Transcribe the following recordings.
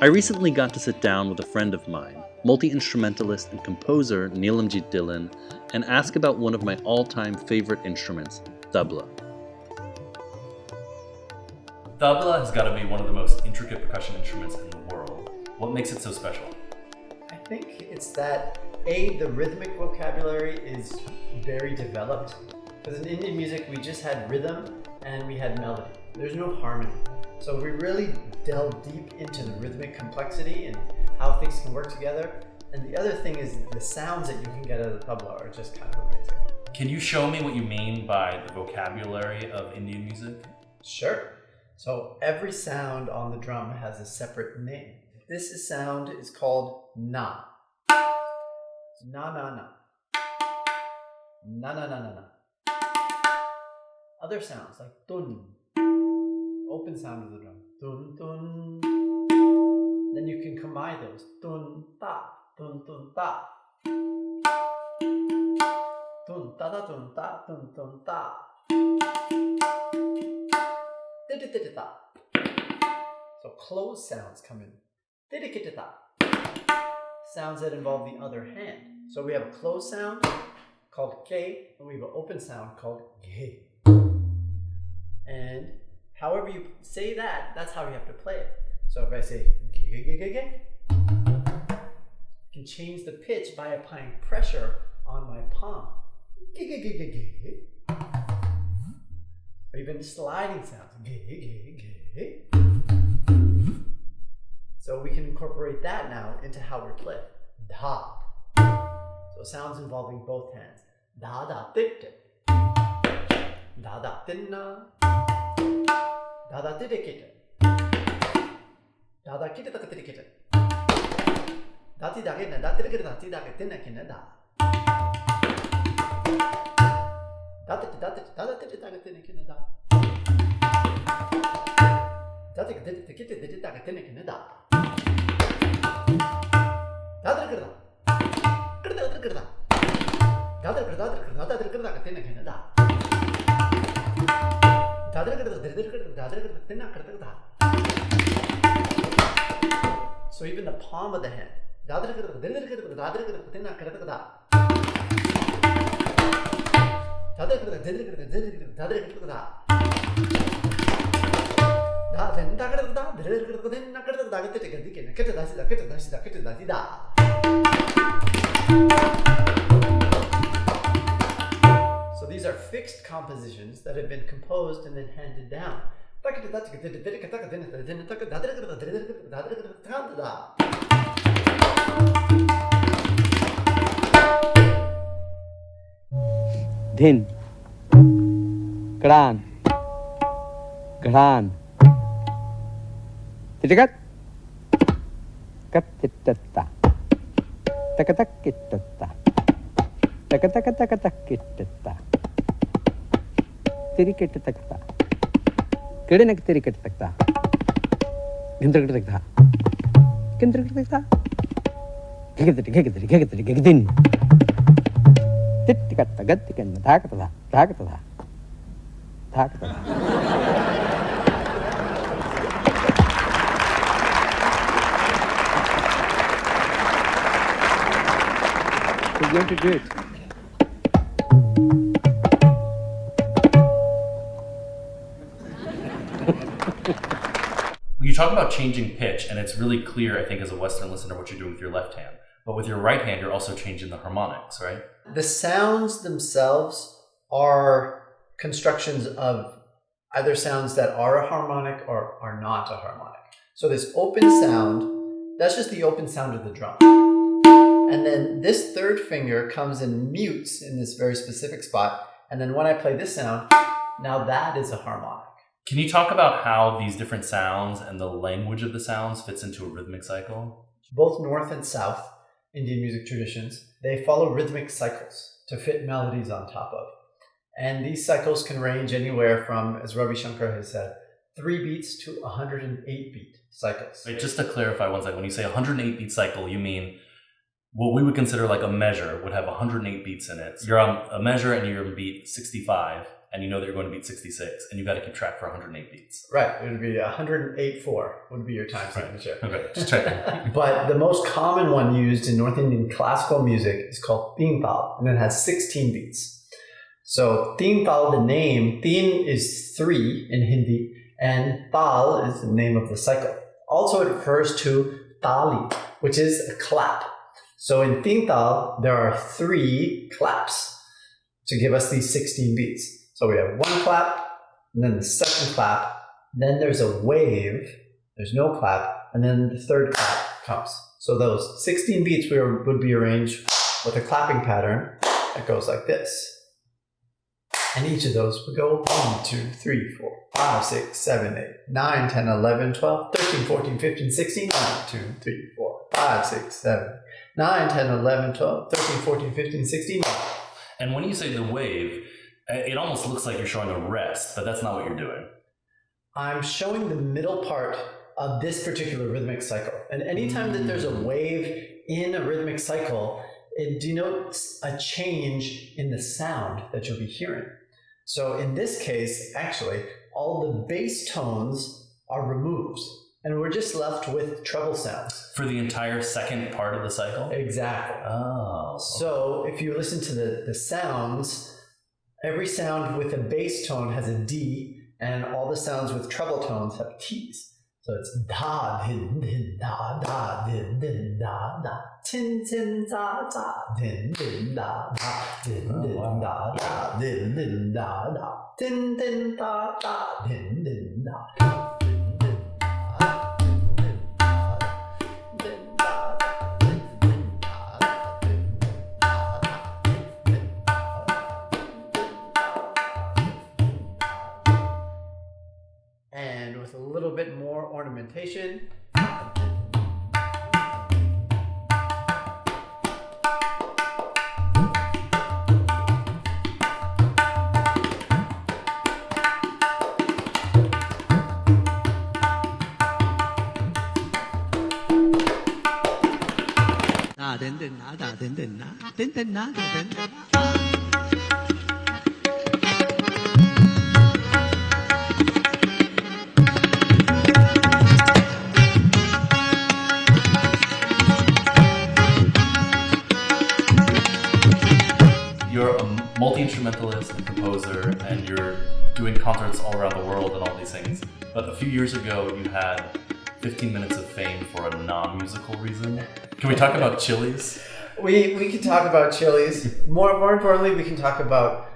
I recently got to sit down with a friend of mine, multi-instrumentalist and composer Neelamjit Dhillon, and ask about one of my all-time favorite instruments, tabla. Tabla has got to be one of the most intricate percussion instruments in the world. What makes it so special? I think it's that, the rhythmic vocabulary is very developed. Because in Indian music, we just had rhythm and we had melody. There's no harmony. So we really delve deep into the rhythmic complexity and how things can work together. And the other thing is the sounds that you can get out of the tabla are just kind of amazing. Can you show me what you mean by the vocabulary of Indian music? Sure. So every sound on the drum has a separate name. This sound is called na. Na na na. Na na na na na. Other sounds like tun. Open sound of the drum. Tun tun. Then you can combine those. Tun ta. Tun tun ta. Tun ta ta tun ta tun tun ta. So closed sounds come in. Sounds that involve the other hand. So we have a closed sound called ke, and we have an open sound called ge. And however you say that, that's how you have to play it. So if I say ge ge ge ge ge, I can change the pitch by applying pressure on my palm. Ge ge ge ge ge. Or even sliding sounds. Ge ge ge. So we can incorporate that now into how we play. Da. So sounds involving both hands. Da da tit. Da da tinna. Da da titikit. Da da kitakatikit. Da ti da gena da titikit da ti da tinna kinna da. Da ti da ti da da ti da tinna kinna da. Da ti da ti kit da tinna kinna da. Dadrikirda. Kirda. Dadrikirda tinna kinna da. So even the palm of the hand. So these are fixed compositions that have been composed and then handed down. Dhin, Kran, Ghan, Titikat, Katitata, Takatakitata, Takatakatakatita, Tirikitata, Kidinak Tirikitata, Gintrikita, Gintrikita, Gigatin. Titikata, Gatikan, Takata, Takata, Takata. We're going to do it. You talk about changing pitch, and it's really clear, I think, as a Western listener, what you're doing with your left hand. But with your right hand, you're also changing the harmonics, right? The sounds themselves are constructions of either sounds that are a harmonic or are not a harmonic. So this open sound, that's just the open sound of the drum. And then this third finger comes and mutes in this very specific spot. And then when I play this sound, now that is a harmonic. Can you talk about how these different sounds and the language of the sounds fits into a rhythmic cycle? Both North and South Indian music traditions, they follow rhythmic cycles to fit melodies on top of. And these cycles can range anywhere from, as Ravi Shankar has said, 3 beats to 108 beat cycles. Wait, just to clarify one second, when you say 108 beat cycle, you mean what we would consider like a measure would have 108 beats in it. You're on a measure and you're on beat 65, and you know that you're going to beat 66, and you got to keep track for 108 beats. Right. It would be 108.4 would be your time signature. Okay, just checking. But the most common one used in North Indian classical music is called teen tal, and it has 16 beats. So teen tal, the name, teen is 3 in Hindi, and tal is the name of the cycle. Also, it refers to tali, which is a clap. So in teen tal, there are 3 claps to give us these 16 beats. So we have 1 clap, and then the second clap, then there's a wave, there's no clap, and then the third clap comes. So those 16 beats would be arranged with a clapping pattern that goes like this. And each of those would go 1, 2, 3, 4, 5, 6, 7, 8, 9, 10, 11, 12, 13, 14, 15, 16, 1, 2, 3, 4, 5, 6, 7, 9, 10, 11, 12, 13, 14, 15, 16. And when you say the wave, it almost looks like you're showing a rest, but that's not what you're doing. I'm showing the middle part of this particular rhythmic cycle. And anytime that there's a wave in a rhythmic cycle, it denotes a change in the sound that you'll be hearing. So in this case, actually, all the bass tones are removed, and we're just left with treble sounds. For the entire second part of the cycle? Exactly. Oh. So if you listen to the sounds, every sound with a bass tone has a D, and all the sounds with treble tones have T's. So it's da din din da da din din da da tin tin da da din din da da din din da da din din da da tin tin da da din din da. And with a little bit more ornamentation. You're a multi-instrumentalist and composer, and you're doing concerts all around the world and all these things. But a few years ago, you had 15 minutes of fame for a non-musical reason. Can we talk about Chili's? We can talk about Chili's. More importantly, we can talk about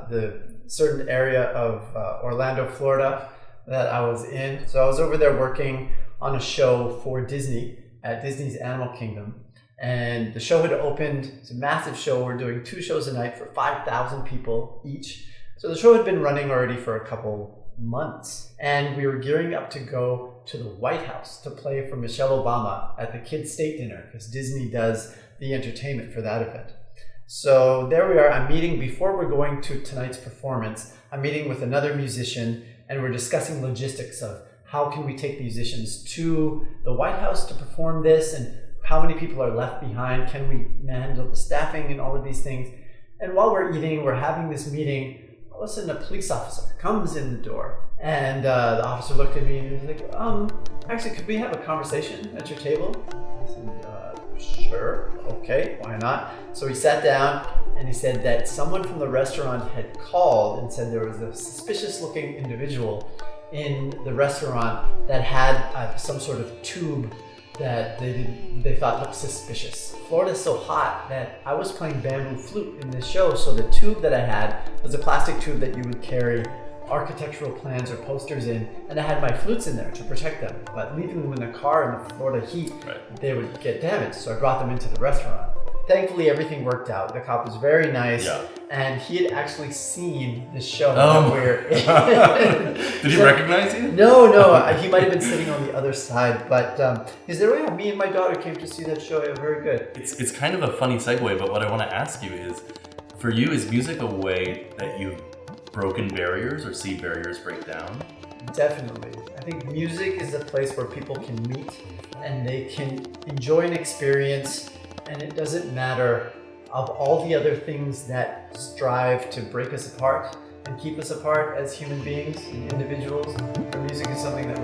the certain area of Orlando, Florida that I was in. So I was over there working on a show for Disney at Disney's Animal Kingdom. And the show had opened. It's a massive show. We're doing 2 shows a night for 5,000 people each. So the show had been running already for a couple months. And we were gearing up to go to the White House to play for Michelle Obama at the Kids' State Dinner, because Disney does the entertainment for that event. So there we are. I'm meeting, before we're going to tonight's performance, I'm meeting with another musician, and we're discussing logistics of how can we take musicians to the White House to perform this, and how many people are left behind? Can we handle the staffing and all of these things? And while we're eating, we're having this meeting, all of a sudden a police officer comes in the door. And the officer looked at me and he was like, actually, could we have a conversation at your table? I said, sure, okay, why not? So we sat down, and he said that someone from the restaurant had called and said there was a suspicious looking individual in the restaurant that had some sort of tube that they thought looked suspicious. Florida's so hot that I was playing bamboo flute in this show, so the tube that I had was a plastic tube that you would carry architectural plans or posters in, and I had my flutes in there to protect them. But leaving them in the car in the Florida heat, they would get damaged, so I brought them into the restaurant. Thankfully, everything worked out. The cop was very nice, and he had actually seen the show that we're in. Did he recognize you? No, he might have been sitting on the other side, but he said, oh yeah, me and my daughter came to see that show. Yeah, very good. It's kind of a funny segue, but what I want to ask you is, for you, is music a way that you've broken barriers or see barriers break down? Definitely. I think music is a place where people can meet and they can enjoy an experience, and it doesn't matter of all the other things that strive to break us apart. and keep us apart as human beings and individuals, or music is something that